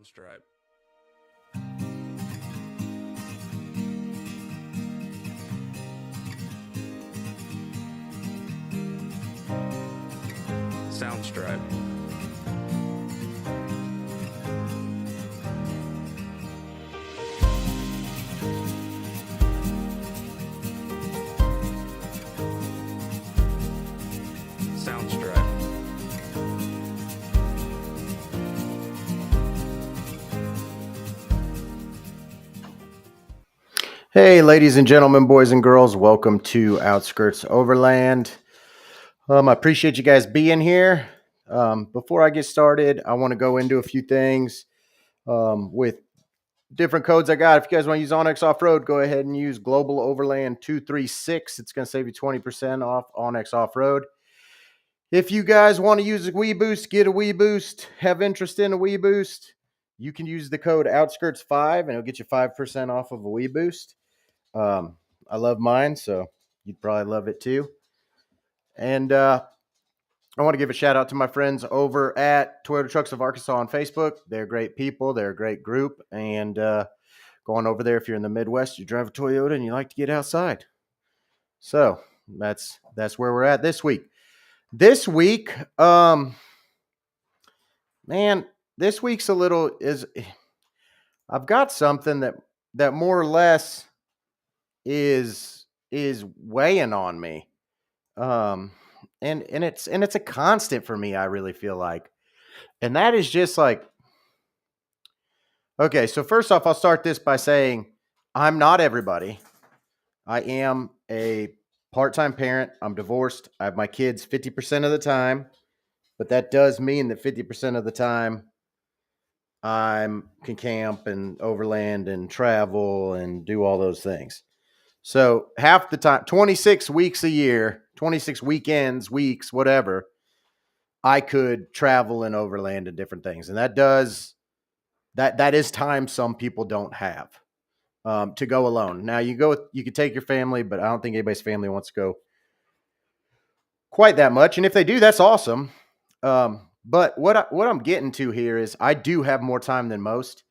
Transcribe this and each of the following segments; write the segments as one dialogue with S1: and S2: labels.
S1: Soundstripe. Soundstripe. Soundstripe.
S2: Hey, ladies and gentlemen, boys and girls, welcome to Outskirts Overland. I appreciate you guys being here. Before I get started, I want to go into a few things with different codes I got. If you guys want to use Onyx Off-Road, go ahead and use Global Overland 236. It's going to save you 20% off Onyx Off-Road. If you guys want to use a Wii Boost, get a Wii Boost, have interest in a Wii Boost, you can use the code Outskirts5 and it'll get you 5% off of a Wii Boost. I love mine, so you'd probably love it too. And I want to give a shout out to my friends over at Toyota Trucks of Arkansas on Facebook. They're great people. They're a great group. And go on over there if you're in the Midwest, you drive a Toyota and you like to get outside. So that's where we're at this week. This week, man, this week's I've got something that more or less is weighing on me. And it's a constant for me, I really feel like. And that is just like, okay, so first off, I'll start this by saying I'm not everybody. I am a part-time parent. I'm divorced. I have my kids 50% of the time, but that does mean that 50% of the time I can camp and overland and travel and do all those things. So half the time, 26 weeks a year, 26 weekends, weeks, whatever, I could travel and overland and different things. And that is time some people don't have to go alone. Now you could take your family, but I don't think anybody's family wants to go quite that much. And if they do, that's awesome. But what I'm getting to here is I do have more time than most,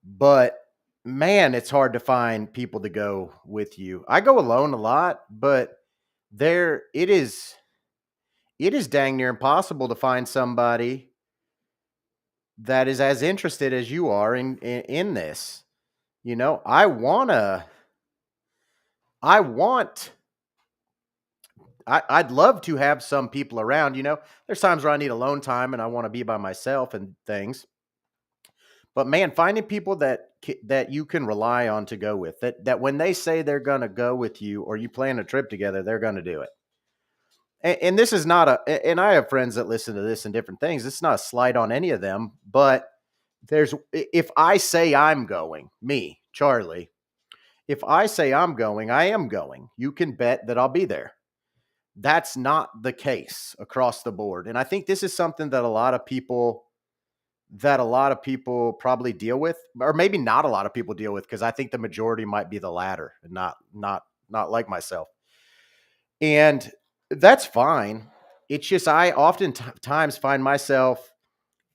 S2: but man, it's hard to find people to go with you. I go alone a lot, but it is dang near impossible to find somebody that is as interested as you are in this. You know, I'd love to have some people around. You know, there's times where I need alone time and I want to be by myself and things. But man, finding people that you can rely on to go with, that when they say they're going to go with you or you plan a trip together, they're going to do it. And this is not and I have friends that listen to this and different things. It's not a slight on any of them, but if I say I'm going, me, Charlie, if I say I'm going, I am going. You can bet that I'll be there. That's not the case across the board. And I think this is something that a lot of people probably deal with, or maybe not a lot of people deal with, because I think the majority might be the latter and not like myself. And that's fine. It's just I oftentimes find myself,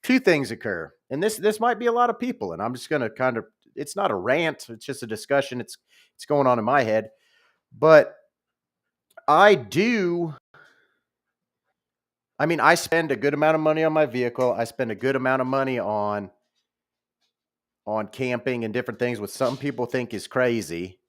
S2: two things occur. And this might be a lot of people, and I'm just going to it's not a rant, it's just a discussion. It's going on in my head. But I spend a good amount of money on my vehicle. I spend a good amount of money on camping and different things, which some people think is crazy.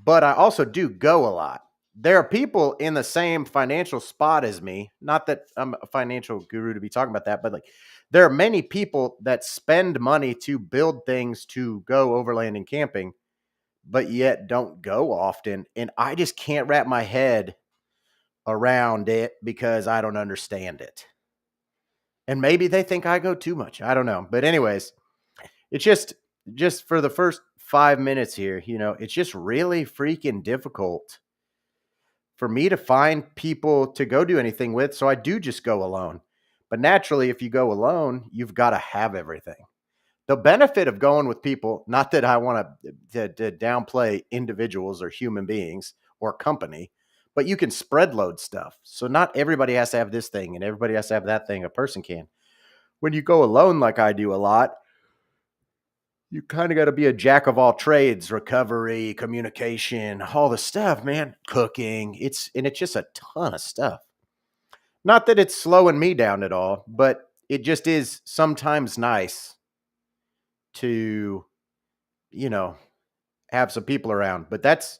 S2: But I also do go a lot. There are people in the same financial spot as me. Not that I'm a financial guru to be talking about that, but like there are many people that spend money to build things to go overland and camping, but yet don't go often. And I just can't wrap my head around it because I don't understand it. And maybe they think I go too much. I don't know. But anyways, it's just for the first 5 minutes here, you know, it's just really freaking difficult for me to find people to go do anything with. So I do just go alone. But naturally, if you go alone, you've got to have everything. The benefit of going with people, not that I want to downplay individuals or human beings or company, but you can spread load stuff. So not everybody has to have this thing and everybody has to have that thing. A person can. when you go alone like I do a lot, you kind of got to be a jack of all trades, recovery, communication, all the stuff, man, cooking. It's just a ton of stuff. Not that it's slowing me down at all, but it just is sometimes nice to, you know, have some people around. But that's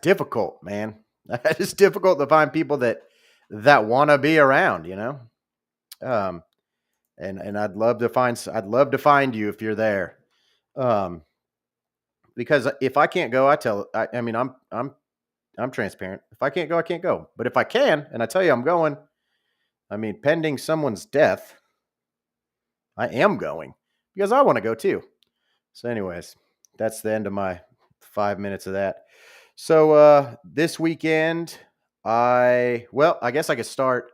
S2: difficult, man. That is difficult to find people that want to be around, Um, and I'd love to find you if you're there. Um, because if I can't go, I mean, I'm transparent. If I can't go, I can't go. But if I can, and I tell you I'm going, I mean, pending someone's death, I am going because I want to go too. So, anyways, that's the end of my 5 minutes of that. So, this weekend, I guess I could start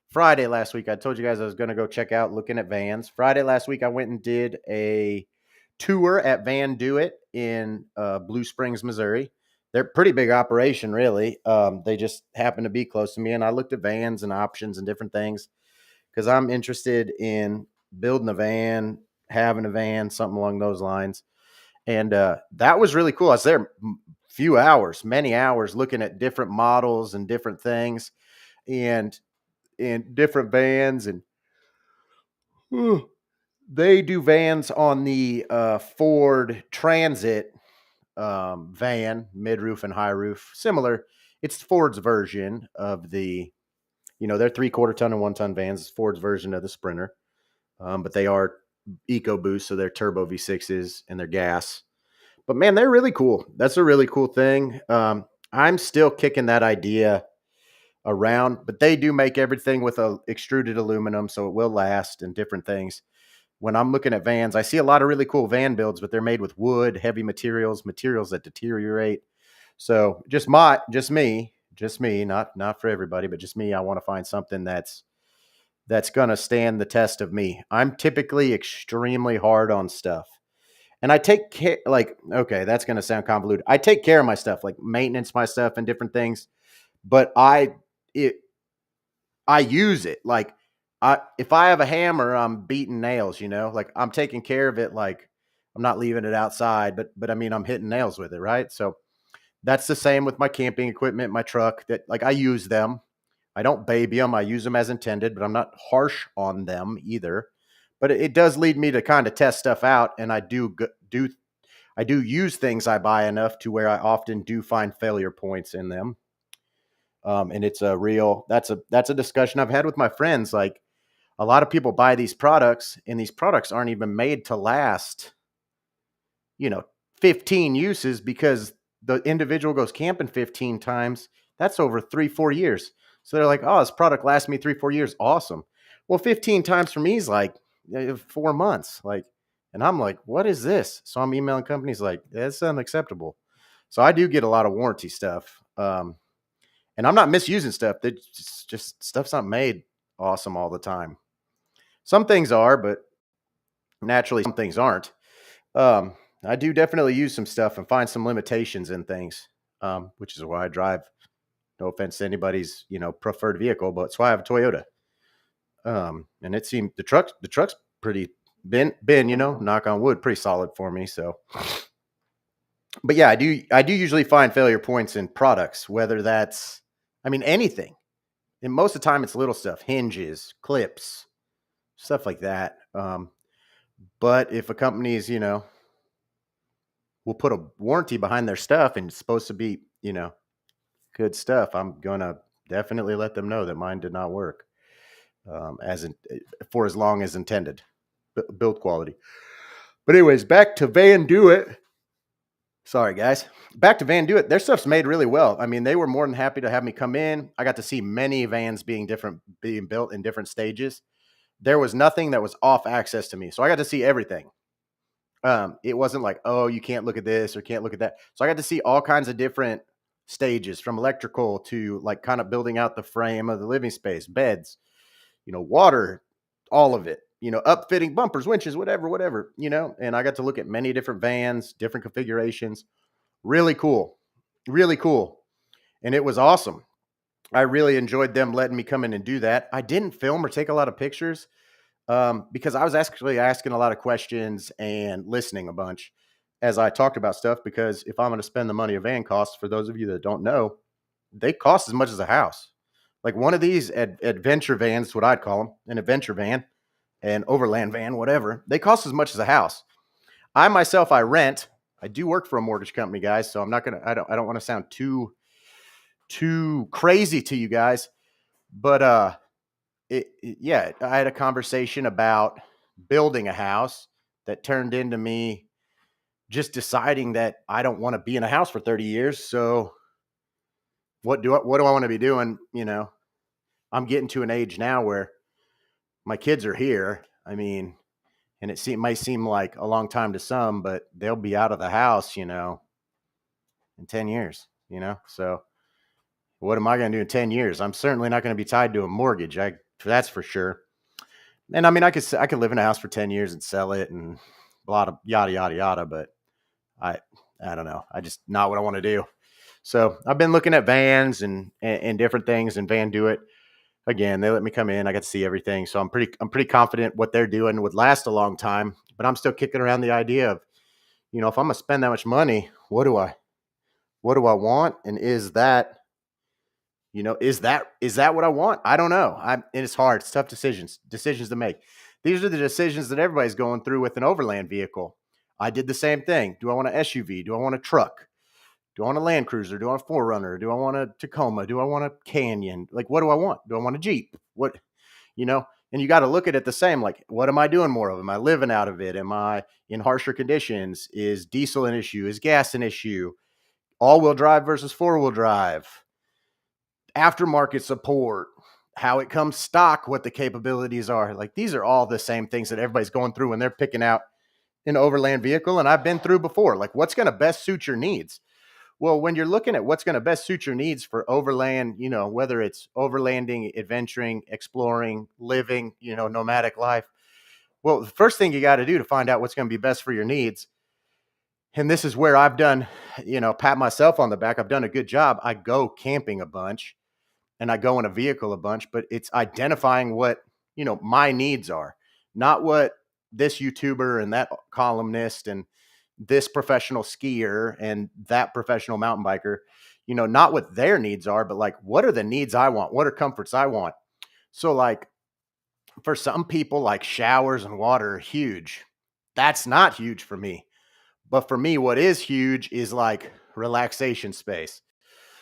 S2: Friday last week. I told you guys I was going to go check out looking at vans. Friday last week, I went and did a tour at Van Do It in Blue Springs, Missouri. They're a pretty big operation, really. They just happened to be close to me, and I looked at vans and options and different things because I'm interested in building a van, having a van, something along those lines. And that was really cool. I was there few hours, many hours, looking at different models and different things, and different vans. And whew, they do vans on the Ford Transit van, mid roof and high roof, similar. It's Ford's version of they're 3/4 ton and 1 ton vans. It's Ford's version of the Sprinter, but they are EcoBoost, so they're turbo V6s and they're gas. But man, they're really cool. That's a really cool thing. I'm still kicking that idea around, but they do make everything with a extruded aluminum, so it will last and different things. When I'm looking at vans, I see a lot of really cool van builds, but they're made with wood, heavy materials that deteriorate. So just me, not for everybody, but just me. I want to find something that's gonna stand the test of me. I'm typically extremely hard on stuff. And I take care, like, okay, that's going to sound convoluted. I take care of my stuff, like maintenance my stuff and different things, but it, I use it. Like, if I have a hammer, I'm beating nails, like I'm taking care of it. Like I'm not leaving it outside, but I mean, I'm hitting nails with it. Right. So that's the same with my camping equipment, my truck that like I use them. I don't baby them. I use them as intended, but I'm not harsh on them either. But it does lead me to kind of test stuff out. And I do use things I buy enough to where I often do find failure points in them. And that's a discussion I've had with my friends. Like a lot of people buy these products and these products aren't even made to last, you know, 15 uses because the individual goes camping 15 times. That's over 3-4 years. So they're like, oh, this product lasts me 3-4 years. Awesome. Well, 15 times for me is like 4 months. Like, and I'm like, what is this? So I'm emailing companies like, that's unacceptable. So I do get a lot of warranty stuff. And I'm not misusing stuff. That just stuff's not made awesome all the time. Some things are, but naturally some things aren't. Um, I do definitely use some stuff and find some limitations in things, which is why I drive. No offense to anybody's, preferred vehicle, but it's why I have a Toyota. And it seemed the truck's pretty been, knock on wood, pretty solid for me. So, but yeah, I do usually find failure points in products, whether that's, I mean, anything. And most of the time it's little stuff, hinges, clips, stuff like that. But if a company's, will put a warranty behind their stuff and it's supposed to be, good stuff, I'm gonna definitely let them know that mine did not work for as long as intended, build quality. But anyways, back to Van Do It. Sorry, guys. Back to Van Do It. Their stuff's made really well. I mean, they were more than happy to have me come in. I got to see many vans being built in different stages. There was nothing that was off access to me, so I got to see everything. It wasn't like, oh, you can't look at this or can't look at that. So I got to see all kinds of different stages, from electrical to like kind of building out the frame of the living space, beds, water, all of it, upfitting bumpers, winches, whatever, and I got to look at many different vans, different configurations. Really cool. Really cool. And it was awesome. I really enjoyed them letting me come in and do that. I didn't film or take a lot of pictures. because I was actually asking a lot of questions and listening a bunch as I talked about stuff. Because if I'm going to spend the money a van costs, for those of you that don't know, they cost as much as a house. Like one of these adventure vans, what I'd call them, an adventure van, an overland van, whatever, they cost as much as a house. I myself, I rent. I do work for a mortgage company, guys. So I'm not gonna. I don't want to sound too crazy to you guys, but yeah, I had a conversation about building a house that turned into me just deciding that I don't want to be in a house for 30 years. So what do I want to be doing? I'm getting to an age now where my kids are here. I mean, and might seem like a long time to some, but they'll be out of the house, in 10 years, So what am I going to do in 10 years? I'm certainly not going to be tied to a mortgage. That's for sure. And I mean, I could live in a house for 10 years and sell it and blah, yada, yada, yada. But I, I don't know. I just not what I want to do. So I've been looking at vans and different things, and Van Do It. Again, they let me come in. I got to see everything. So I'm pretty confident what they're doing would last a long time, but I'm still kicking around the idea of, if I'm going to spend that much money, what do I want? And is that what I want? I don't know. And it's hard. It's tough decisions to make. These are the decisions that everybody's going through with an overland vehicle. I did the same thing. Do I want an SUV? Do I want a truck? Do I want a Land Cruiser? Do I want a 4Runner? Do I want a Tacoma? Do I want a Canyon? Like, what do I want? Do I want a Jeep? What, and you got to look at it the same. Like, what am I doing more of? Am I living out of it? Am I in harsher conditions? Is diesel an issue? Is gas an issue? All-wheel drive versus four-wheel drive, aftermarket support, how it comes stock, what the capabilities are. Like, these are all the same things that everybody's going through when they're picking out an overland vehicle. And I've been through before. Like, what's going to best suit your needs? Well, when you're looking at what's going to best suit your needs for overland, whether it's overlanding, adventuring, exploring, living, nomadic life. Well, the first thing you got to do to find out what's going to be best for your needs, and this is where I've done, pat myself on the back. I've done a good job. I go camping a bunch and I go in a vehicle a bunch, but it's identifying what, my needs are, not what this YouTuber and that columnist and this professional skier and that professional mountain biker, not what their needs are, but like, what are the needs I want? What are comforts I want? So like for some people, like showers and water are huge. That's not huge for me. But for me, what is huge is like relaxation space.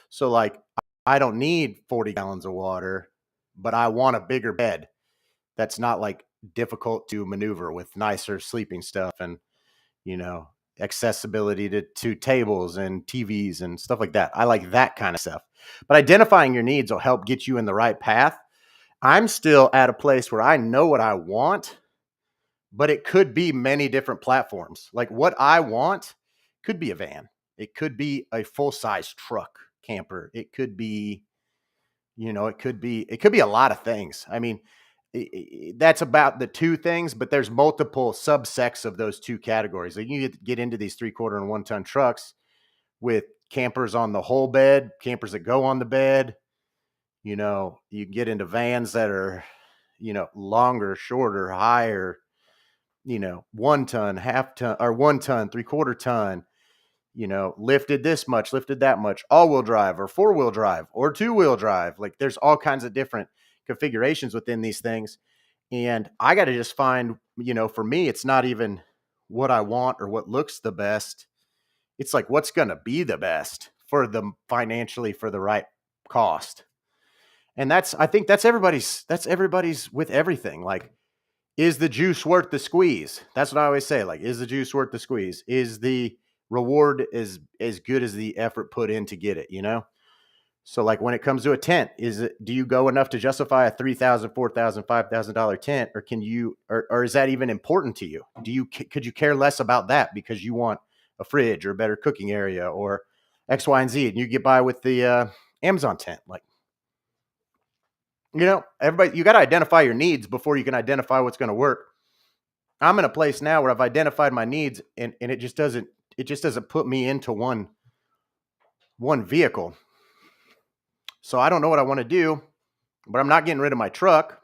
S2: So like, I don't need 40 gallons of water, but I want a bigger bed that's not like difficult to maneuver with nicer sleeping stuff and, you know, accessibility to tables and TVs and stuff like that. I like that kind of stuff. But identifying your needs will help get you in the right path. I'm still at a place where I know what I want, but it could be many different platforms. Like what I want could be a van. It could be a full-size truck camper. It could be, it could be a lot of things. I mean, that's about the two things, but there's multiple subsects of those two categories. Like you get into these 3/4 and 1 ton trucks with campers on the whole bed, campers that go on the bed. You can get into vans that are, longer, shorter, higher, 1 ton, half ton, or 1 ton, 3/4 ton, lifted this much, lifted that much, all-wheel drive or 4-wheel drive or 2-wheel drive. Like there's all kinds of different configurations within these things. And I got to just find, for me, it's not even what I want or what looks the best. It's like, what's going to be the best for them financially for the right cost. And I think that's everybody's with everything. Like, is the juice worth the squeeze? That's what I always say. Like, is the juice worth the squeeze? Is the reward as good as the effort put in to get it, So like when it comes to a tent, do you go enough to justify a $3,000, $4,000, $5,000 tent, or can you, or is that even important to you? Could you care less about that because you want a fridge or a better cooking area or X, Y, and Z, and you get by with the Amazon tent? Like, everybody, you got to identify your needs before you can identify what's going to work. I'm in a place now where I've identified my needs, and it just doesn't put me into one vehicle. So I don't know what I want to do, but I'm not getting rid of my truck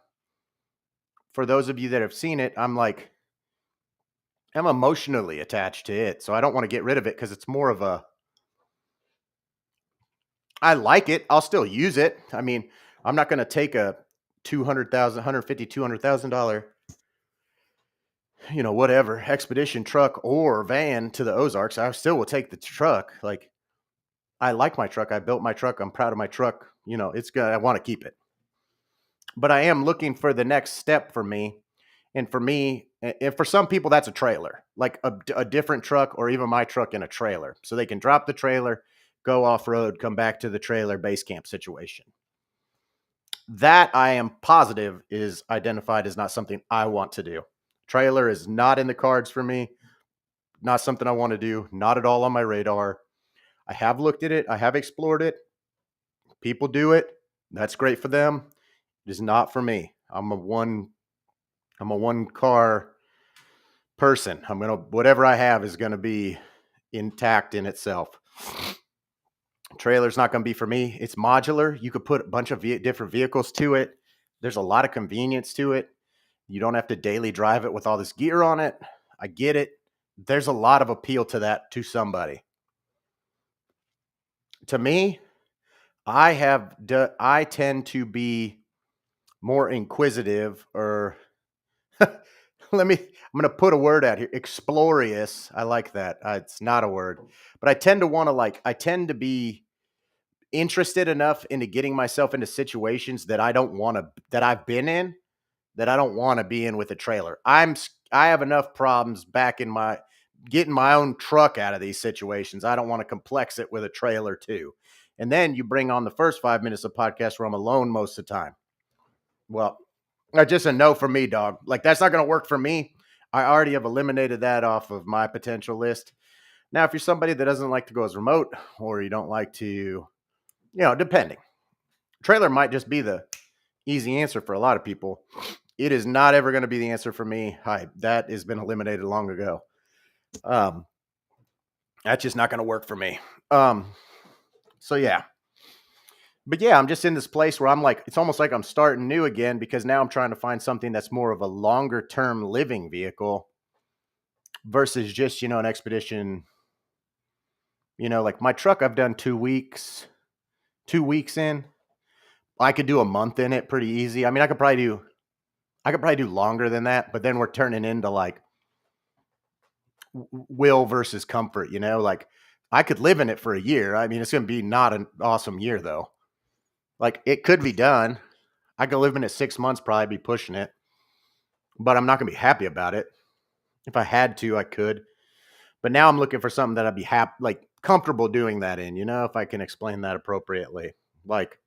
S2: for those of you that have seen it, I'm emotionally attached to it. So I don't want to get rid of it because it's more of I like it. I'll still use it. I mean, I'm not going to take a $200,000 whatever expedition truck or van to the Ozarks. I still will take the truck. Like, I like my truck. I built my truck. I'm proud of my truck. It's good. I want to keep it. But I am looking for the next step for me. And for me, and for some people, that's a trailer, like a different truck or even my truck in a trailer. So they can drop the trailer, go off road, come back to the trailer base camp situation. That I am positive is identified as not something I want to do. Trailer is not in the cards for me. Not something I want to do. Not at all on my radar. I have looked at it. I have explored it. People do it. That's great for them. It is not for me. I'm a one car person. Whatever I have is gonna be intact in itself. Trailer's not gonna be for me. It's modular. You could put a bunch of different vehicles to it. There's a lot of convenience to it. You don't have to daily drive it with all this gear on it. I get it. There's a lot of appeal to that to somebody. To me, I tend to be more inquisitive or I'm going to put a word out here. Explorious. I like that. It's not a word, but I tend to be interested enough into getting myself into situations that I've been in that I don't want to be in with a trailer. I have enough problems back in getting my own truck out of these situations. I don't want to complex it with a trailer too. And then you bring on the first 5 minutes of podcast where I'm alone most of the time. Well, just a no for me, dog. Like, that's not going to work for me. I already have eliminated that off of my potential list. Now, if you're somebody that doesn't like to go as remote or you don't like to, depending, trailer might just be the easy answer for a lot of people. It is not ever going to be the answer for me. That has been eliminated long ago. That's just not going to work for me. So yeah. But yeah, I'm just in this place where I'm like, it's almost like I'm starting new again because now I'm trying to find something that's more of a longer term living vehicle versus just, an expedition. Like my truck, I've done 2 weeks in. I could do a month in it pretty easy. I mean, I could probably do longer than that, but then we're turning into like will versus comfort, like I could live in it for a year. I mean, it's going to be not an awesome year though. Like, it could be done. I could live in it 6 months, probably be pushing it, but I'm not going to be happy about it. If I had to, I could. But now I'm looking for something that I'd be comfortable doing that in, if I can explain that appropriately. Like,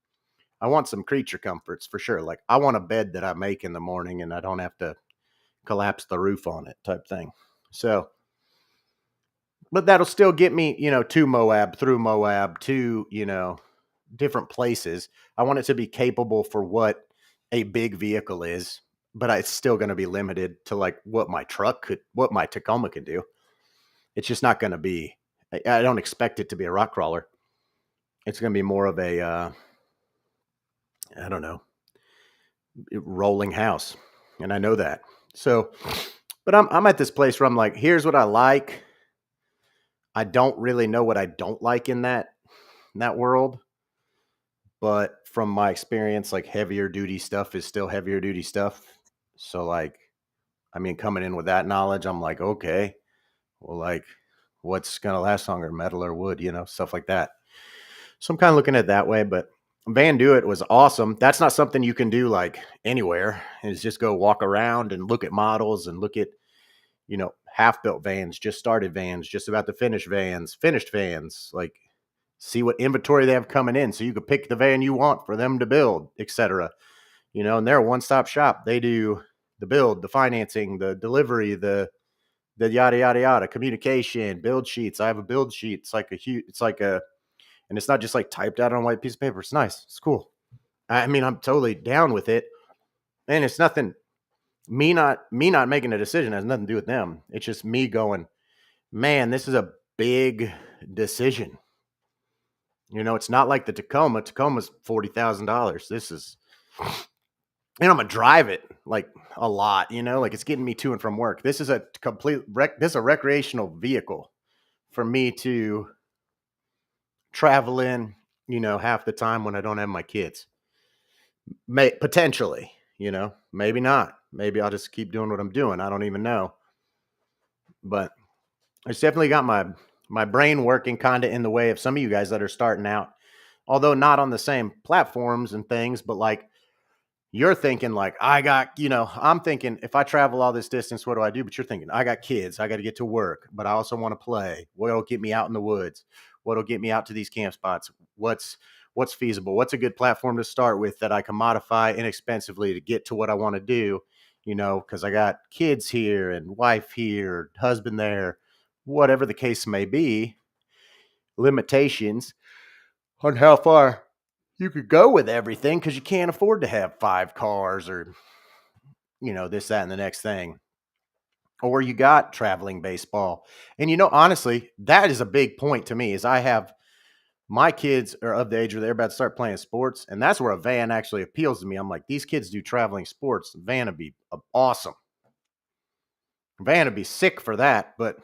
S2: I want some creature comforts for sure. Like, I want a bed that I make in the morning and I don't have to collapse the roof on it type thing. So, but that'll still get me, to Moab, through Moab, to, different places. I want it to be capable for what a big vehicle is, but it's still going to be limited to like what my Tacoma could do. It's just not going to be, I don't expect it to be a rock crawler. It's going to be more of a, I don't know, rolling house. And I know that. So, but I'm at this place where I'm like, here's what I like. I don't really know what I don't like in that world. But from my experience, like, heavier duty stuff is still heavier duty stuff. So like, I mean, coming in with that knowledge, I'm like, okay, well, like, what's going to last longer, metal or wood, stuff like that. So I'm kind of looking at it that way, but Van Do It was awesome. That's not something you can do like anywhere. Is just go walk around and look at models and look at, half built vans, just started vans, just about to finish vans, finished vans, like, see what inventory they have coming in so you could pick the van you want for them to build, etc. And they're a one-stop shop. They do the build, the financing, the delivery, the yada, yada, yada, communication, build sheets. I have a build sheet. And it's not just like typed out on a white piece of paper. It's nice. It's cool. I mean, I'm totally down with it. And it's nothing, me not making a decision has nothing to do with them. It's just me going, man, this is a big decision. It's not like the Tacoma. Tacoma's $40,000. This is and I'm gonna drive it like a lot, like it's getting me to and from work. This is a this is a recreational vehicle for me to travel in, half the time when I don't have my kids. Potentially, maybe not. Maybe I'll just keep doing what I'm doing. I don't even know. But it's definitely got my brain working kind of in the way of some of you guys that are starting out, although not on the same platforms and things, but like you're thinking like I'm thinking if I travel all this distance, what do I do? But you're thinking I got kids, I got to get to work, but I also want to play. What'll get me out in the woods? What'll get me out to these camp spots? What's feasible? What's a good platform to start with that I can modify inexpensively to get to what I want to do? Because I got kids here and wife here, husband there, whatever the case may be, limitations on how far you could go with everything because you can't afford to have 5 cars or, this, that, and the next thing. Or you got traveling baseball. And, honestly, that is a big point to me is I have my kids are of the age where they're about to start playing sports. And that's where a van actually appeals to me. I'm like, these kids do traveling sports. The van would be awesome. Van would be sick for that. But,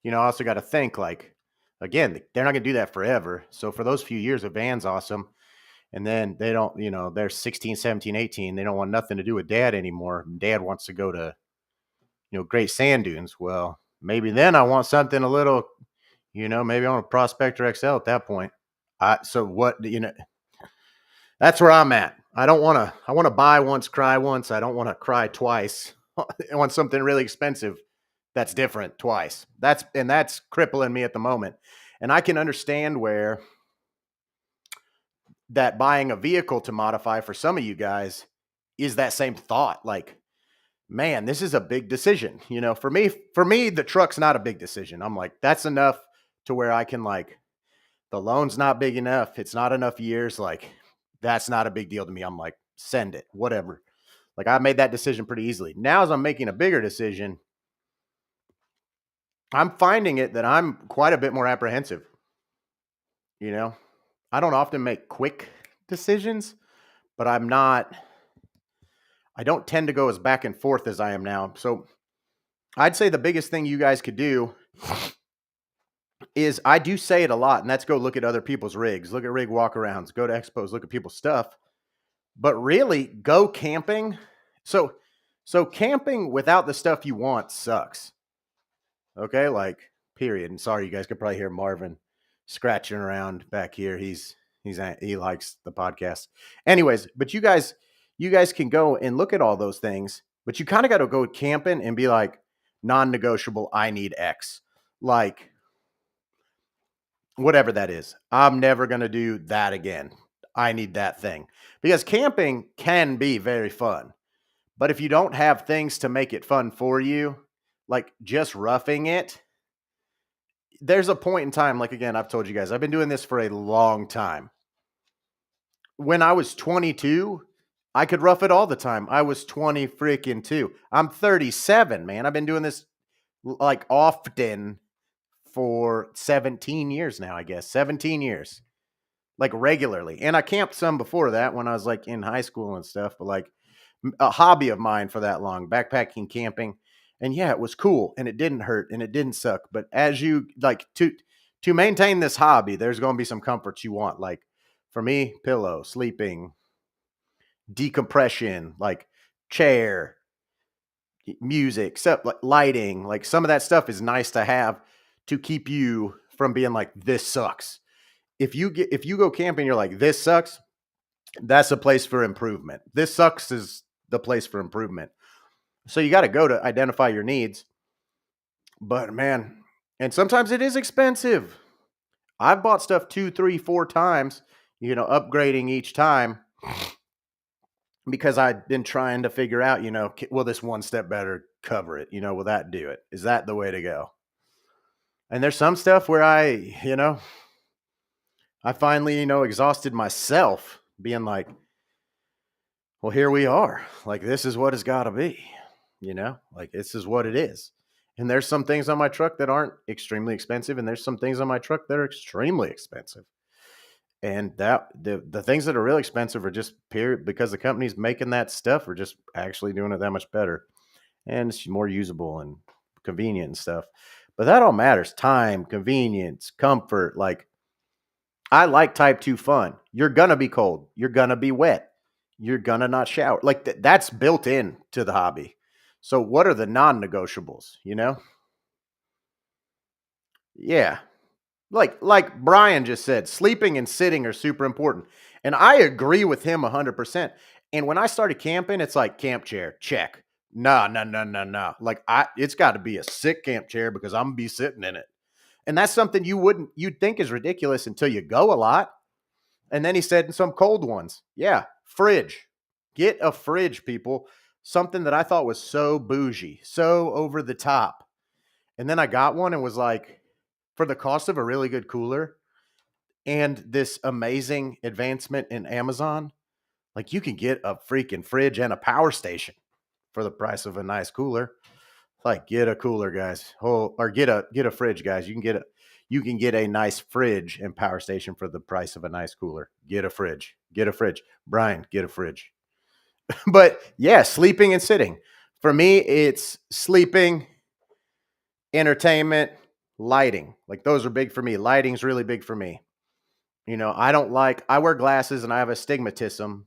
S2: I also got to think like, again, they're not going to do that forever. So for those few years, a van's awesome. And then they don't, they're 16, 17, 18. They don't want nothing to do with dad anymore. Dad wants to go to, great sand dunes. Well, maybe then I want something a little, maybe I want a Prospector XL at that point. So what, that's where I'm at. I want to buy once, cry once. I don't want to cry twice. I want something really expensive that's different twice. That's crippling me at the moment. And I can understand where that buying a vehicle to modify for some of you guys is that same thought. Like, man, this is a big decision. For me, the truck's not a big decision. I'm like, that's enough to where I can like, the loan's not big enough. It's not enough years. Like, that's not a big deal to me. I'm like, send it, whatever. Like I made that decision pretty easily. Now, as I'm making a bigger decision, I'm finding it that I'm quite a bit more apprehensive. I don't often make quick decisions, but I don't tend to go as back and forth as I am now. So I'd say the biggest thing you guys could do is I do say it a lot, and that's go look at other people's rigs, look at rig walkarounds, go to expos, look at people's stuff. But really, go camping. So camping without the stuff you want sucks. Okay, like period. And sorry, you guys could probably hear Marvin scratching around back here. He likes the podcast. Anyways, but you guys can go and look at all those things, but you kind of got to go camping and be like non-negotiable. I need X, like whatever that is. I'm never going to do that again. I need that thing because camping can be very fun. But if you don't have things to make it fun for you, like just roughing it, there's a point in time, like again, I've told you guys, I've been doing this for a long time. When I was 22, I could rough it all the time. I was 20 freaking 2. I'm 37, man. I've been doing this like often for 17 years now, I guess. 17 years. Like regularly. And I camped some before that when I was like in high school and stuff, but like a hobby of mine for that long, backpacking, camping. And yeah, it was cool and it didn't hurt and it didn't suck. But as you like to maintain this hobby, there's going to be some comforts you want. Like for me, pillow, sleeping, decompression, like chair, music, stuff like lighting, like some of that stuff is nice to have to keep you from being like, this sucks. If you go camping, you're like, this sucks. That's a place for improvement. This sucks is the place for improvement. So you got to go to identify your needs. But man, and sometimes it is expensive. I've bought stuff 2, 3, 4 times, upgrading each time because I've been trying to figure out, will this one step better cover it? Will that do it? Is that the way to go? And there's some stuff where I finally, exhausted myself being like, well, here we are. Like, this is what it's got to be, like this is what it is. And there's some things on my truck that aren't extremely expensive. And there's some things on my truck that are extremely expensive. And that the things that are really expensive are just period because the companies making that stuff are just actually doing it that much better. And it's more usable and convenient and stuff. But that all matters. Time, convenience, comfort. Like I like type 2 fun. You're gonna be cold. You're gonna be wet. You're gonna not shower. Like that's built in to the hobby. So what are the non-negotiables, you know? Yeah. Like Brian just said, sleeping and sitting are super important. And I agree with him 100%. And when I started camping, it's like camp chair, check. No, no, no, no, no. Like it's got to be a sick camp chair because I'm gonna be sitting in it. And that's something you'd think is ridiculous until you go a lot. And then he said in some cold ones, yeah, fridge. Get a fridge, people. Something that I thought was so bougie, so over the top. And then I got one and was like, for the cost of a really good cooler and this amazing advancement in Amazon, like you can get a freaking fridge and a power station for the price of a nice cooler. Like get a cooler, guys. Oh, or get a fridge, guys. You can get a nice fridge and power station for the price of a nice cooler. Get a fridge. Get a fridge. Brian, get a fridge. But yeah, sleeping and sitting. For me, it's sleeping, entertainment, lighting. Like those are big for me. Lighting's really big for me. You know, I wear glasses and I have astigmatism.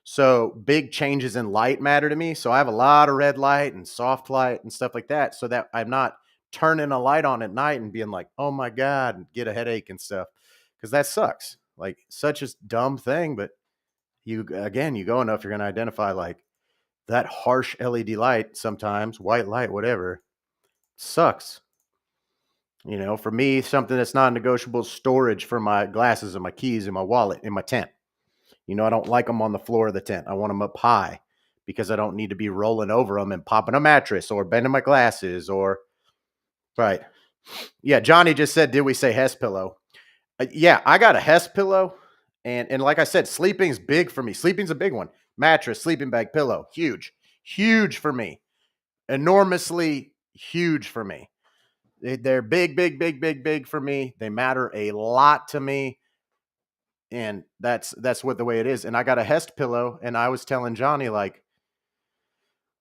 S2: So big changes in light matter to me. So I have a lot of red light and soft light and stuff like that so that I'm not turning a light on at night and being like, "Oh my god," and get a headache and stuff. Cuz that sucks. Like such a dumb thing, but you go enough you're going to identify like that harsh LED light sometimes, white light, whatever, sucks. You know, for me, something that's non-negotiable is storage for my glasses and my keys and my wallet in my tent. You know, I don't like them on the floor of the tent. I want them up high because I don't need to be rolling over them and popping a mattress or bending my glasses or right. Yeah, Johnny just said, "Did we say Hess pillow?" Yeah, I got a Hess pillow, and like I said, sleeping's big for me. Sleeping's a big one. Mattress, sleeping bag, pillow, huge, huge for me. Enormously huge for me. They're big, big, big, big, big for me. They matter a lot to me, and that's what the way it is. And I got a Hest pillow, and I was telling Johnny like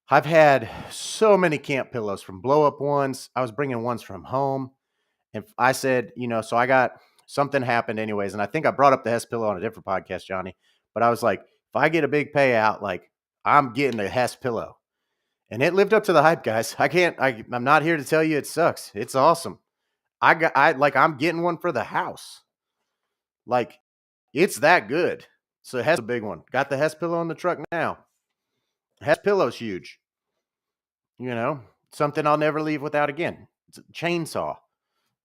S2: I've had so many camp pillows from blow up ones. I was bringing ones from home, and I said, you know, so I got something happened anyways, and I think I brought up the Hest pillow on a different podcast, Johnny. But I was like, if I get a big payout, like I'm getting a Hest pillow. And it lived up to the hype, guys. I'm not here to tell you it sucks. It's awesome. I'm getting one for the house. Like it's that good. So Hess a big one. Got the Hess pillow in the truck now. Hess pillow's huge. You know, something I'll never leave without again. It's a chainsaw.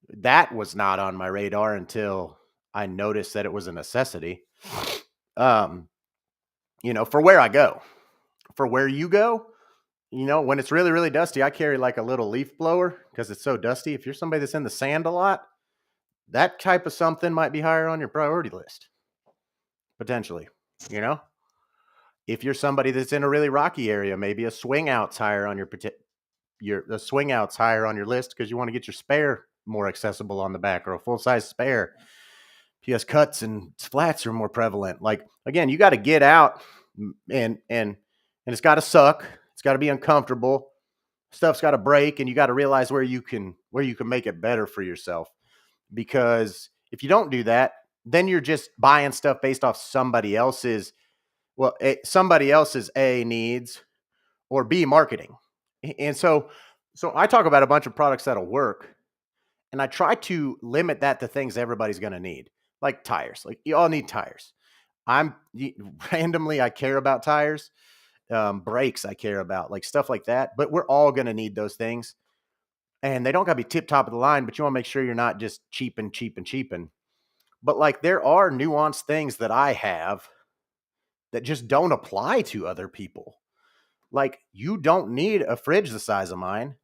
S2: That was not on my radar until I noticed that it was a necessity. Um, you know, for where I go. For where you go, you know, when it's really, really dusty, I carry like a little leaf blower because it's so dusty. If you're somebody that's in the sand a lot, that type of something might be higher on your priority list, potentially. You know, if you're somebody that's in a really rocky area, maybe a swing out's higher on the swing out's higher on your list because you want to get your spare more accessible on the back or a full size spare. Because cuts and flats are more prevalent. Like again, you got to get out and it's got to suck. It's got to be uncomfortable. Stuff's got to break, and you got to realize where you can make it better for yourself. Because if you don't do that, then you're just buying stuff based off somebody else's A needs or B marketing. And so I talk about a bunch of products that'll work, and I try to limit that to things everybody's going to need, like tires. Like you all need tires. I'm randomly I care about tires, brakes I care about, like stuff like that. But we're all going to need those things, and they don't got to be tip top of the line. But you want to make sure you're not just cheaping. But like there are nuanced things that I have that just don't apply to other people. Like you don't need a fridge the size of mine.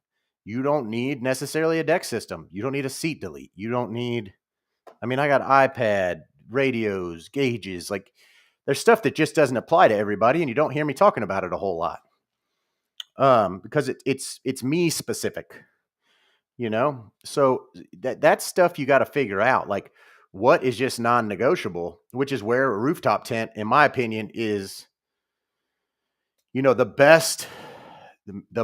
S2: You don't need necessarily a deck system. You don't need a seat delete. You don't need, I mean, I got iPad, radios, gauges. Like there's stuff that just doesn't apply to everybody. And you don't hear me talking about it a whole lot. Because it's me specific, you know? So that's stuff you got to figure out. Like What is just non-negotiable, which is where a rooftop tent, in my opinion, is, the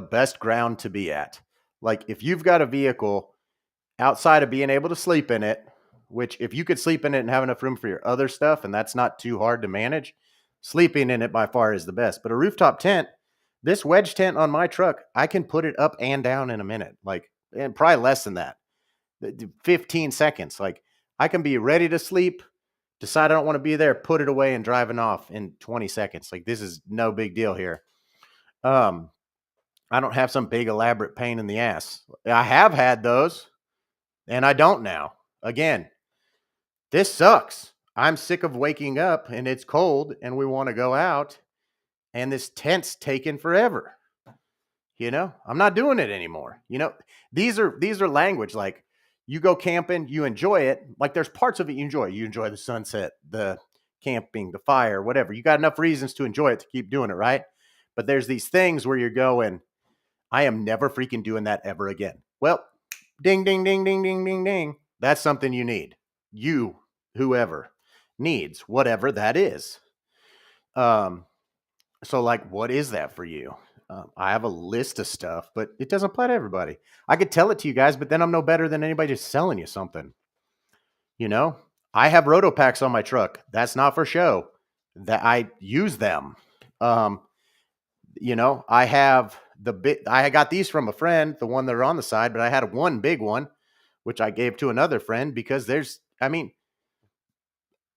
S2: best ground to be at. Like if you've got a vehicle outside of being able to sleep in it, which if you could sleep in it and have enough room for your other stuff, and that's not too hard to manage, sleeping in it by far is the best. But a rooftop tent, this wedge tent on my truck, I can put it up and down in a minute, like, and probably less than that, 15 seconds. Like I can be ready to sleep, decide I don't want to be there, put it away and driving off in 20 seconds. Like this is no big deal here. Um, I don't have some big elaborate pain in the ass. I have had those and I don't now. Again, this sucks. I'm sick of waking up and it's cold and we want to go out and this tent's taking forever. I'm not doing it anymore. These are language like you go camping, you enjoy it. Like there's parts of it you enjoy. You enjoy the sunset, the camping, the fire, whatever. You got enough reasons to enjoy it to keep doing it, right? But there's these things where you're going, I am never freaking doing that ever again. Well, ding, ding, ding, ding, ding, ding, ding. That's something you need. You, whoever, needs whatever that is. So like, what is that for you? I have a list of stuff, but it doesn't apply to everybody. I could tell it to you guys, but then I'm no better than anybody just selling you something. You know, I have roto packs on my truck. That's not for show. That I use them. I have I got these from a friend, the one that are on the side, but I had one big one, which I gave to another friend because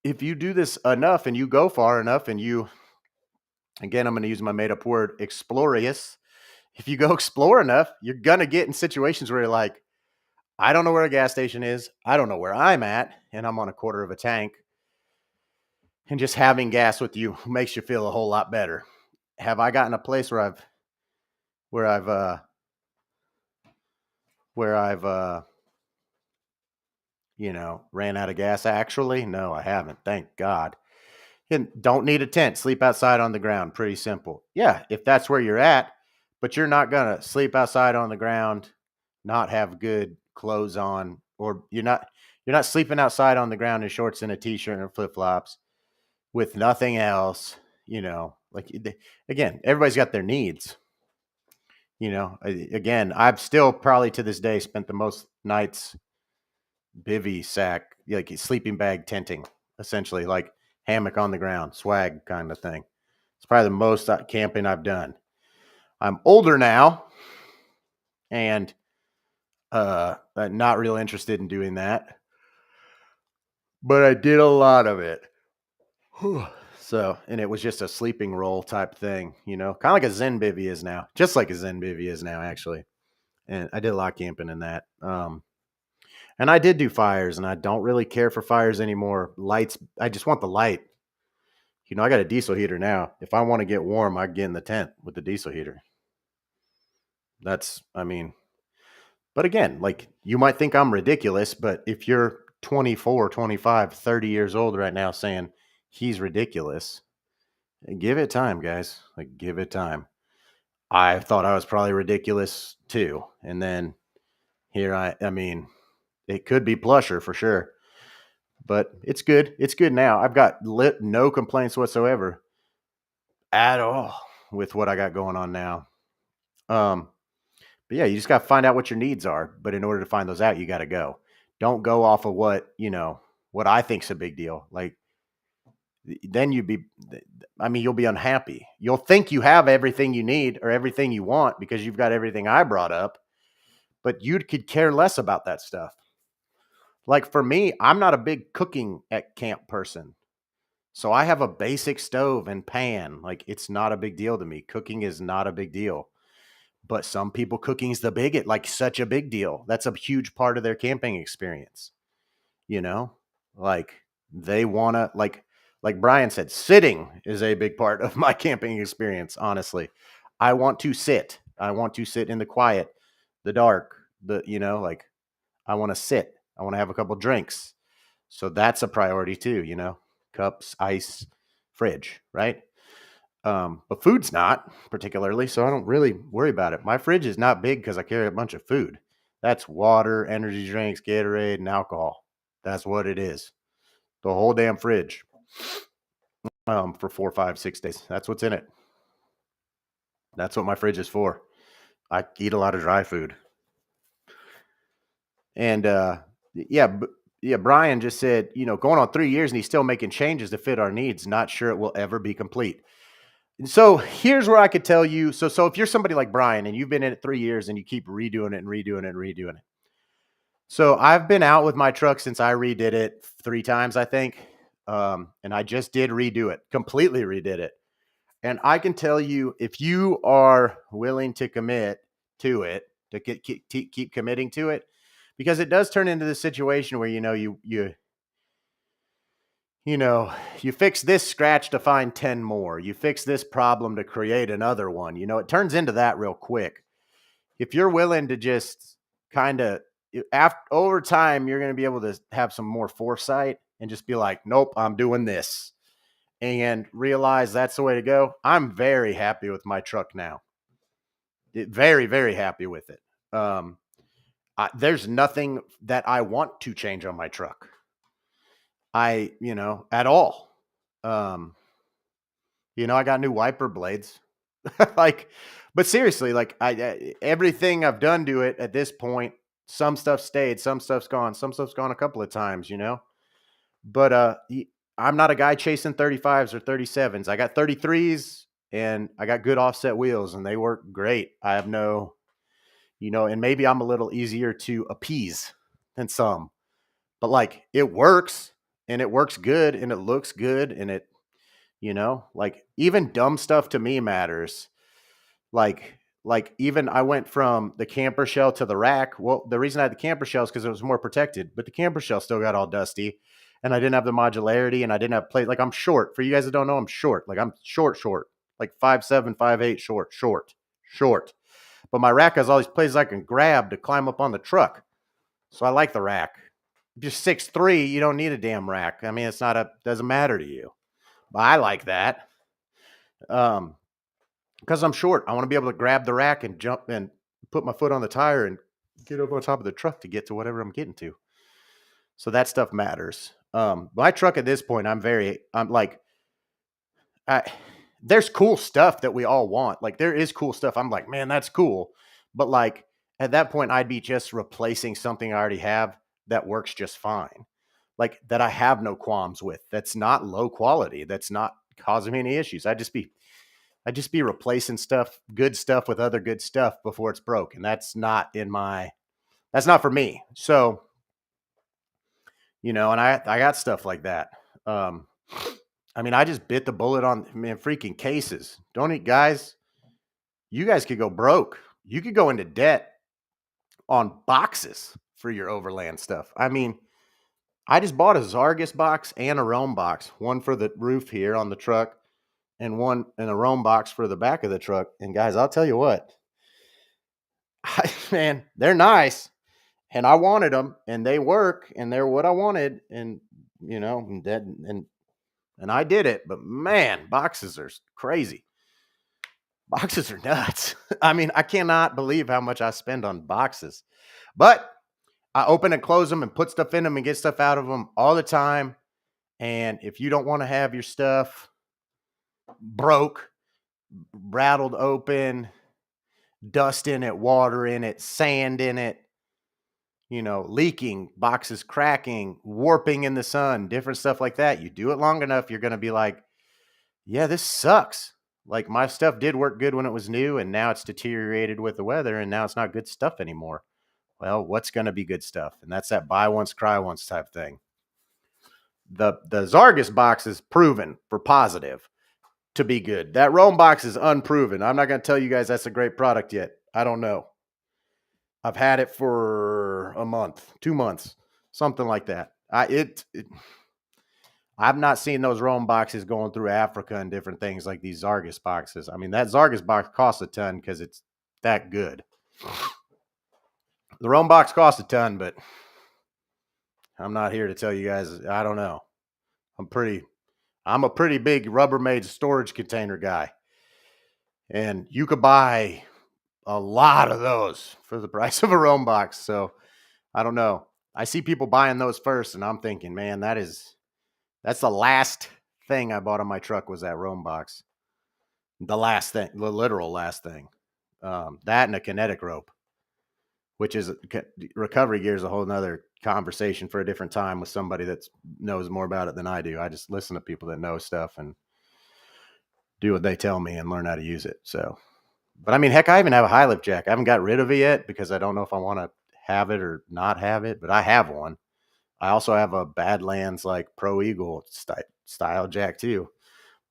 S2: if you do this enough and you go far enough and again, I'm going to use my made up word, explorious. If you go explore enough, you're going to get in situations where you're like, I don't know where a gas station is. I don't know where I'm at. And I'm on a quarter of a tank. And just having gas with you makes you feel a whole lot better. Have I gotten a place where I've ran out of gas? Actually, no, I haven't. Thank God. And don't need a tent. Sleep outside on the ground. Pretty simple. Yeah, if that's where you're at, but you're not gonna sleep outside on the ground, not have good clothes on, or you're not sleeping outside on the ground in shorts and a t-shirt and flip flops with nothing else. Again, everybody's got their needs. Again, I've still probably to this day spent the most nights bivy sack, like sleeping bag tenting, essentially, like hammock on the ground, swag kind of thing. It's probably the most camping I've done. I'm older now and not real interested in doing that, but I did a lot of it. So, and it was just a sleeping roll type thing, kind of like a Zen bivy is now, just like a Zen bivy is now, actually. And I did a lot of camping in that. And I did do fires, and I don't really care for fires anymore. Lights, I just want the light. I got a diesel heater now. If I want to get warm, I get in the tent with the diesel heater. But again, like you might think I'm ridiculous, but if you're 24, 25, 30 years old right now saying he's ridiculous, give it time, guys. Like, give it time. I thought I was probably ridiculous too. And then here it could be plusher for sure, but it's good. It's good now. I've got no complaints whatsoever at all with what I got going on now. But yeah, you just got to find out what your needs are. But in order to find those out, you got to go. Don't go off of what I think's a big deal. Like, then you'll be unhappy. You'll think you have everything you need or everything you want because you've got everything I brought up, but you could care less about that stuff. Like for me, I'm not a big cooking at camp person. So I have a basic stove and pan. Like it's not a big deal to me. Cooking is not a big deal. But some people, cooking is like such a big deal. That's a huge part of their camping experience. Like they want to, like Brian said, sitting is a big part of my camping experience. Honestly, I want to sit. I want to sit in the quiet, the dark, like I want to sit. I want to have a couple drinks. So that's a priority too, cups, ice, fridge, right? But food's not particularly, so I don't really worry about it. My fridge is not big because I carry a bunch of food. That's water, energy drinks, Gatorade, and alcohol. That's what it is. The whole damn fridge. For 4, 5, 6 days. That's what's in it. That's what my fridge is for. I eat a lot of dry food. And yeah, yeah. Brian just said, going on 3 years and he's still making changes to fit our needs. Not sure it will ever be complete. And so here's where I could tell you. So if you're somebody like Brian and you've been in it 3 years and you keep redoing it and redoing it and redoing it. So I've been out with my truck since I redid it 3 times, I think. And I just did redo it, completely redid it. And I can tell you, if you are willing to commit to it, to keep committing to it, because it does turn into the situation where, you fix this scratch to find 10 more. You fix this problem to create another one. It turns into that real quick. If you're willing to just kind of, over time, you're going to be able to have some more foresight and just be like, nope, I'm doing this, and realize that's the way to go. I'm very happy with my truck now. Very, very happy with it. There's nothing that I want to change on my truck. At all. I got new wiper blades. But seriously, everything I've done to it at this point, some stuff stayed, some stuff's gone a couple of times, But I'm not a guy chasing 35s or 37s. I got 33s and I got good offset wheels and they work great. I have no, and maybe I'm a little easier to appease than some, but it works and it works good and it looks good and it, even dumb stuff to me matters. Even I went from the camper shell to the rack. Well, the reason I had the camper shell is because it was more protected, but the camper shell still got all dusty and I didn't have the modularity and I didn't have plate. I'm short. For you guys that don't know, I'm short. I'm short, 5'7", 5'8", short. But my rack has all these places I can grab to climb up on the truck. So I like the rack. If you're 6'3", you don't need a damn rack. I mean, doesn't matter to you. But I like that. Because I'm short. I want to be able to grab the rack and jump and put my foot on the tire and get up on top of the truck to get to whatever I'm getting to. So that stuff matters. My truck at this point, there's cool stuff that we all want. There is cool stuff. I'm like, man, that's cool. But at that point, I'd be just replacing something I already have that works just fine. That I have no qualms with. That's not low quality. That's not causing me any issues. I'd just be replacing good stuff with other good stuff before it's broke. And that's not for me. So, and I got stuff like that. I just bit the bullet on freaking cases. Don't eat, guys. You guys could go broke. You could go into debt on boxes for your overland stuff. I just bought a Zargus box and a Rome box, one for the roof here on the truck and a Rome box for the back of the truck. And guys, I'll tell you what, man, they're nice and I wanted them and they work and they're what I wanted. And, and I did it, but man, boxes are crazy. Boxes are nuts. I cannot believe how much I spend on boxes, but I open and close them and put stuff in them and get stuff out of them all the time. And if you don't want to have your stuff broke, rattled open, dust in it, water in it, sand in it, leaking, boxes cracking, warping in the sun, different stuff like that, you do it long enough, you're going to be like, yeah, this sucks. My stuff did work good when it was new and now it's deteriorated with the weather and now it's not good stuff anymore. Well, what's going to be good stuff? And that's that buy once, cry once type thing. The Zargus box is proven for positive to be good. That Rome box is unproven. I'm not going to tell you guys that's a great product yet. I don't know. I've had it for a month, 2 months, something like that. I've not seen those Rome boxes going through Africa and different things like these Zargus boxes. That Zargus box costs a ton because it's that good. The Rome box costs a ton, but I'm not here to tell you guys. I don't know. I'm a pretty big Rubbermaid storage container guy. And you could buy a lot of those for the price of a Rome box. So I don't know. I see people buying those first and I'm thinking, man, that is That's the last thing I bought on my truck was that Roam box. The last thing, the literal last thing. That and a kinetic rope, which is recovery gear is a whole nother conversation for a different time with somebody that knows more about it than I do. I just listen to people that know stuff and do what they tell me and learn how to use it. So, but I mean, heck, I even have a high lift jack. I haven't got rid of it yet because I don't know if I want to have it or not have it, but I have one. I also have a Badlands like Pro Eagle style jack too,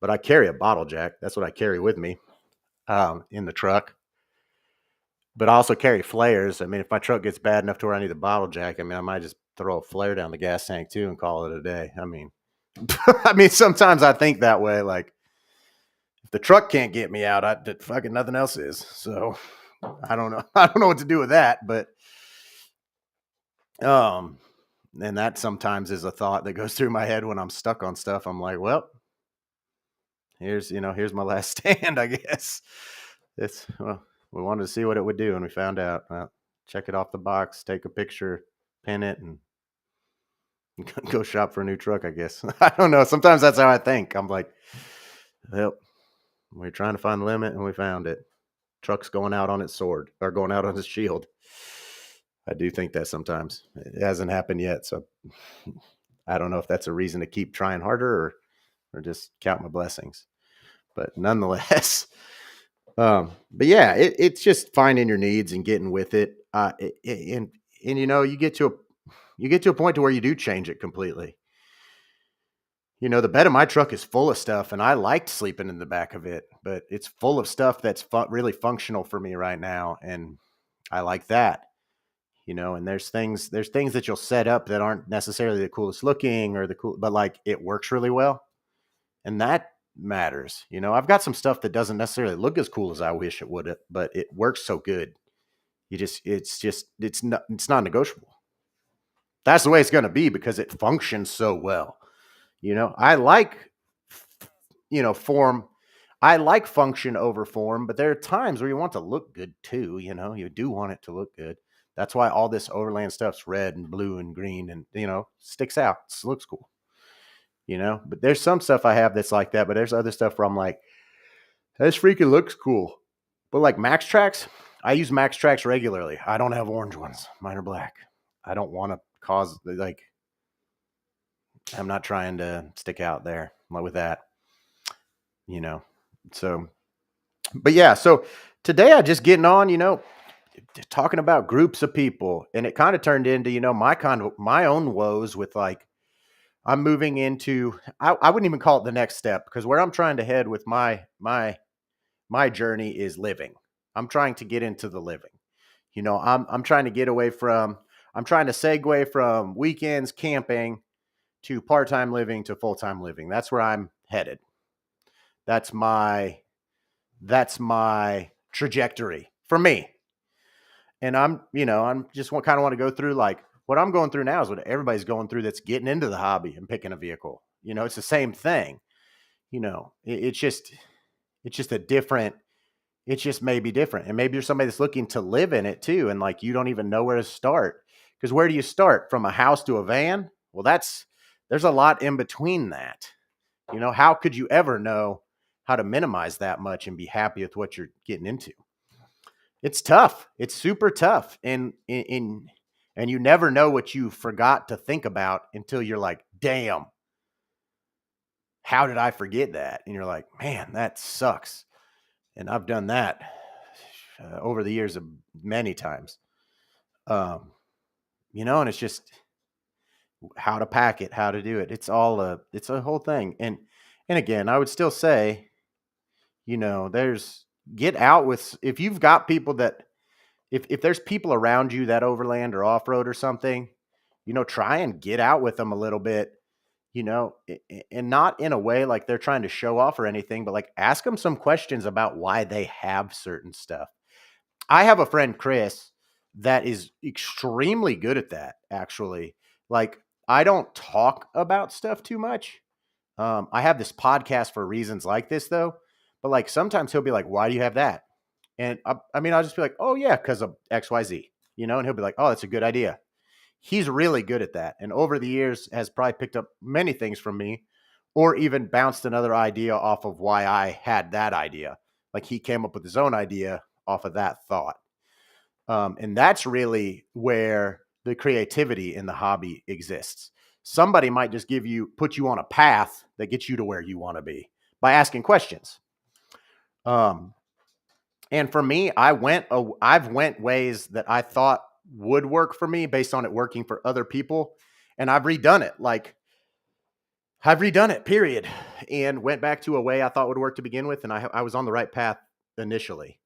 S2: but I carry a bottle jack. That's what I carry with me in the truck. But I also carry flares. I mean, if my truck gets bad enough to where I need a bottle jack, I mean, I might just throw a flare down the gas tank too and call it a day. I mean, I mean, sometimes I think that way. Like, if the truck can't get me out, fucking nothing else is. So I don't know. I don't know what to do with that, but and that sometimes is a thought that goes through my head when I'm stuck on stuff. I'm like, well, here's my last stand, I guess. We wanted to see what it would do, and we found out. Well, check it off the box, take a picture, pin it, and go shop for a new truck, I guess. I don't know. Sometimes that's how I think. I'm like, well, we're trying to find the limit, and we found it. Truck's going out on its sword, or going out on its shield. I do think that sometimes. It hasn't happened yet, so I don't know if that's a reason to keep trying harder or just count my blessings. But nonetheless, but yeah, it's just finding your needs and getting with it. And you get to a point to where you do change it completely. The bed of my truck is full of stuff, and I liked sleeping in the back of it, but it's full of stuff that's really functional for me right now, and I like that. And there's things that you'll set up that aren't necessarily the coolest looking but like it works really well, and that matters. I've got some stuff that doesn't necessarily look as cool as I wish it would, but it works so good. It's not negotiable. That's the way it's going to be because it functions so well. I like, form. I like function over form, but there are times where you want to look good too. You do want it to look good. That's why all this overland stuff's red and blue and green and, sticks out. It looks cool, but there's some stuff I have that's like that, but there's other stuff where I'm like, this freaking looks cool. But like Max Tracks, I use Max Tracks regularly. I don't have orange ones. Mine are black. I don't want to I'm not trying to stick out there with that, so, but yeah, so today I just getting on, talking about groups of people, and it kind of turned into, my own woes with like, I'm moving into, I wouldn't even call it the next step because where I'm trying to head with my journey is living. I'm trying to get into the living. I'm trying to I'm trying to segue from weekends camping to part-time living to full-time living. That's where I'm headed. That's my trajectory for me. And I'm just kind of want to go through like what I'm going through now is what everybody's going through that's getting into the hobby and picking a vehicle. It's the same thing. It's just a different, it just may be different. And maybe you're somebody that's looking to live in it too. And like, you don't even know where to start, because where do you start? From a house to a van? Well, there's a lot in between that. How could you ever know how to minimize that much and be happy with what you're getting into? It's tough. It's super tough. And you never know what you forgot to think about until you're like, damn, how did I forget that? And you're like, man, that sucks. And I've done that over the years many times. And it's just how to pack it, how to do it. It's a whole thing. And again, I would still say, get out with, if you've got people that, if there's people around you that overland or off-road or something, try and get out with them a little bit, and not in a way like they're trying to show off or anything, but like ask them some questions about why they have certain stuff. I have a friend, Chris, that is extremely good at that, actually. Like, I don't talk about stuff too much. I have this podcast for reasons like this, though. But like sometimes he'll be like, why do you have that? And I mean, I'll just be like, oh, yeah, because of XYZ, and he'll be like, oh, that's a good idea. He's really good at that. And over the years has probably picked up many things from me or even bounced another idea off of why I had that idea. Like he came up with his own idea off of that thought. And that's really where the creativity in the hobby exists. Somebody might just put you on a path that gets you to where you want to be by asking questions. And for me, I've went ways that I thought would work for me based on it working for other people. And I've redone it. Like I've redone it, period. And went back to a way I thought would work to begin with. And I was on the right path initially.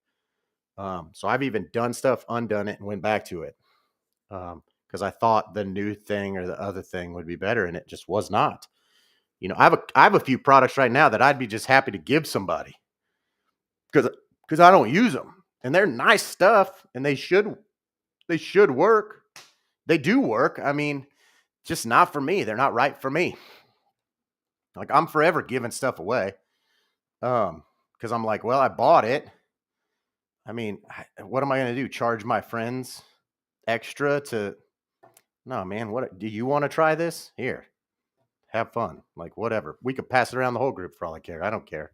S2: So I've even done stuff, undone it, and went back to it. Because I thought the new thing or the other thing would be better, and it just was not. You know, I have a few products right now that I'd be just happy to give somebody because I don't use them, and they're nice stuff, and they should work. They do work. I mean, just not for me. They're not right for me. Like I'm forever giving stuff away, because I'm like, well, I bought it. I mean, what am I going to do? Charge my friends extra to? No, man. What do you want to try this? Here, have fun. Like whatever. We could pass it around the whole group for all I care. I don't care.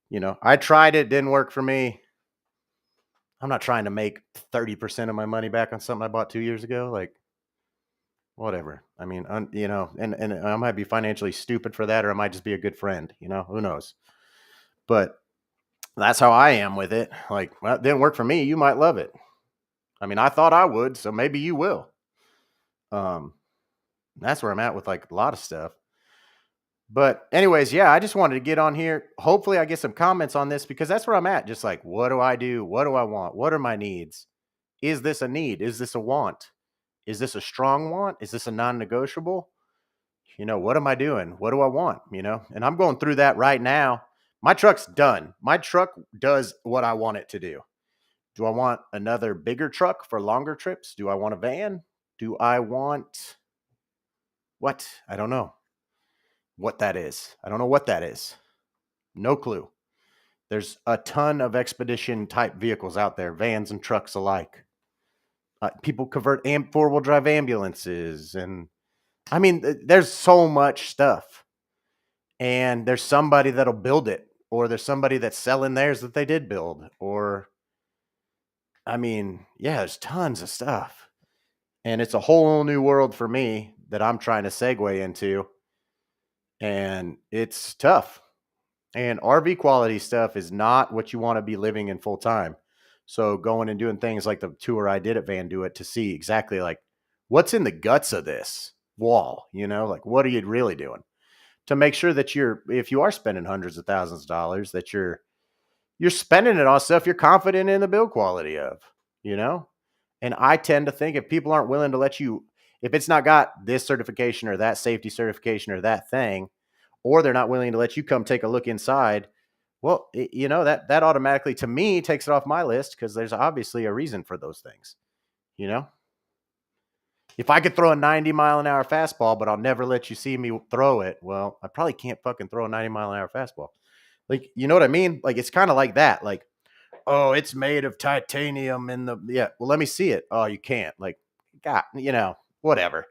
S2: You know, I tried it, didn't work for me. I'm not trying to make 30% of my money back on something I bought 2 years ago. Like whatever. I mean, you know, and I might be financially stupid for that, or I might just be a good friend. You know, who knows? But that's how I am with it. Like, well, it didn't work for me. You might love it. I mean, I thought I would, so maybe you will. Um, that's where I'm at with like a lot of stuff. But anyways, yeah, I just wanted to get on here. Hopefully I get some comments on this because that's where I'm at. Just like, what do I do? What do I want? What are my needs? Is this a need? Is this a want? Is this a strong want? Is this a non-negotiable? You know, what am I doing? What do I want? You know, and I'm going through that right now. My truck's done. My truck does what I want it to do. Do I want another bigger truck for longer trips? Do I want a van? Do I want what? I don't know what that is. I don't know what that is. No clue. There's a ton of expedition type vehicles out there, vans and trucks alike. People convert four-wheel drive ambulances. And I mean, there's so much stuff. And there's somebody that'll build it, or there's somebody that's selling theirs that they did build. Or, I mean, yeah, there's tons of stuff. And it's a whole new world for me that I'm trying to segue into. And it's tough. And RV quality stuff is not what you want to be living in full time. So going and doing things like the tour I did at Van Do It to see exactly like what's in the guts of this wall, you know, like what are you really doing to make sure that if you are spending hundreds of thousands of dollars, that you're spending it on stuff you're confident in the build quality of, you know? And I tend to think if people aren't willing to let you, if it's not got this certification or that safety certification or that thing, or they're not willing to let you come take a look inside, well, you know, that automatically to me takes it off my list because there's obviously a reason for those things. You know, if I could throw a 90-mile-an-hour fastball, but I'll never let you see me throw it, well, I probably can't fucking throw a 90-mile-an-hour fastball. Like, you know what I mean? Like, it's kind of like that. Like, oh, it's made of titanium yeah. Well, let me see it. Oh, you can't. Like, God, you know, whatever.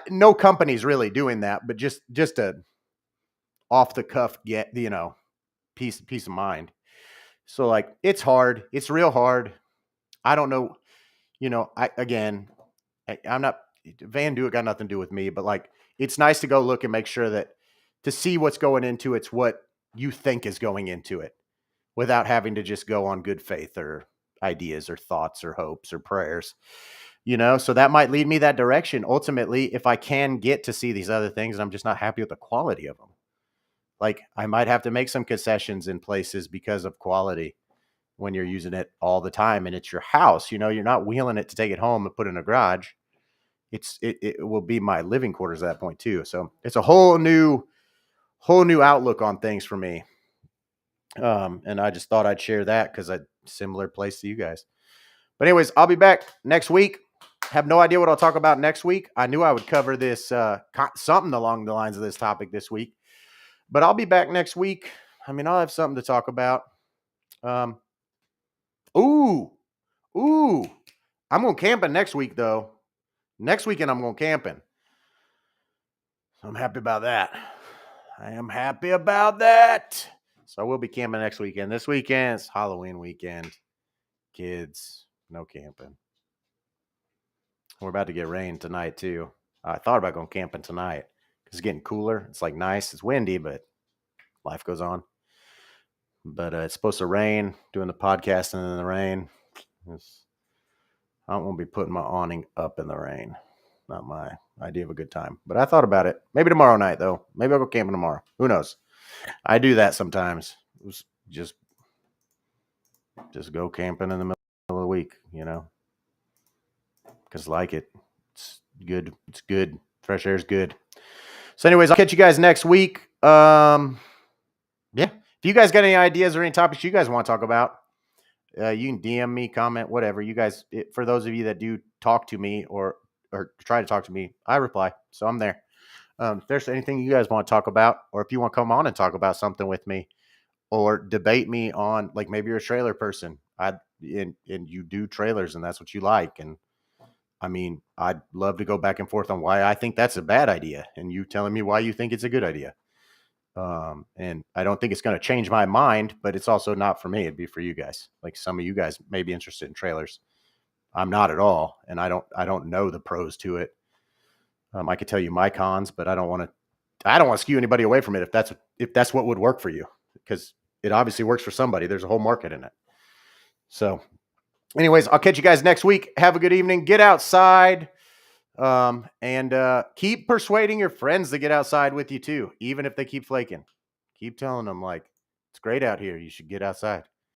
S2: No company's really doing that, but just a off the cuff you know, peace of mind. So like it's hard. It's real hard. I don't know. You know, I'm not Van Do It got nothing to do with me, but like it's nice to go look and make sure that to see what's going into it's what you think is going into it without having to just go on good faith or ideas or thoughts or hopes or prayers. You know, so that might lead me that direction. Ultimately, if I can get to see these other things, and I'm just not happy with the quality of them. Like I might have to make some concessions in places because of quality when you're using it all the time and it's your house. You know, you're not wheeling it to take it home and put it in a garage. It will be my living quarters at that point too. So it's a whole new outlook on things for me. And I just thought I'd share that because I similar place to you guys. But anyways, I'll be back next week. Have no idea what I'll talk about next week. I knew I would cover this something along the lines of this topic this week. But I'll be back next week. I mean, I'll have something to talk about. Ooh, I'm going camping next week, though. Next weekend, I'm going camping. So I'm happy about that. I am happy about that. So I will be camping next weekend. This weekend's Halloween weekend. Kids, no camping. We're about to get rain tonight, too. I thought about going camping tonight because it's getting cooler. It's like nice. It's windy, but life goes on. But it's supposed to rain, doing the podcast in the rain. I don't want to be putting my awning up in the rain. Not my idea of a good time. But I thought about it. Maybe tomorrow night, though. Maybe I'll go camping tomorrow. Who knows? I do that sometimes. Just go camping in the middle of the week, because like it. It's good. It's good. Fresh air is good. So anyways, I'll catch you guys next week. Yeah. If you guys got any ideas or any topics you guys want to talk about, you can DM me, comment, whatever. You guys, for those of you that do talk to me or try to talk to me, I reply. So I'm there. If there's anything you guys want to talk about, or if you want to come on and talk about something with me, or debate me on, like, maybe you're a trailer person, and you do trailers and that's what you like. And I mean, I'd love to go back and forth on why I think that's a bad idea, and you telling me why you think it's a good idea. And I don't think it's going to change my mind, but it's also not for me. It'd be for you guys. Like, some of you guys may be interested in trailers. I'm not at all. And I don't know the pros to it. I could tell you my cons, but I don't want to skew anybody away from it. If that's what would work for you, because it obviously works for somebody. There's a whole market in it. So anyways, I'll catch you guys next week. Have a good evening. Get outside. And keep persuading your friends to get outside with you too, even if they keep flaking. Keep telling them, like, it's great out here. You should get outside.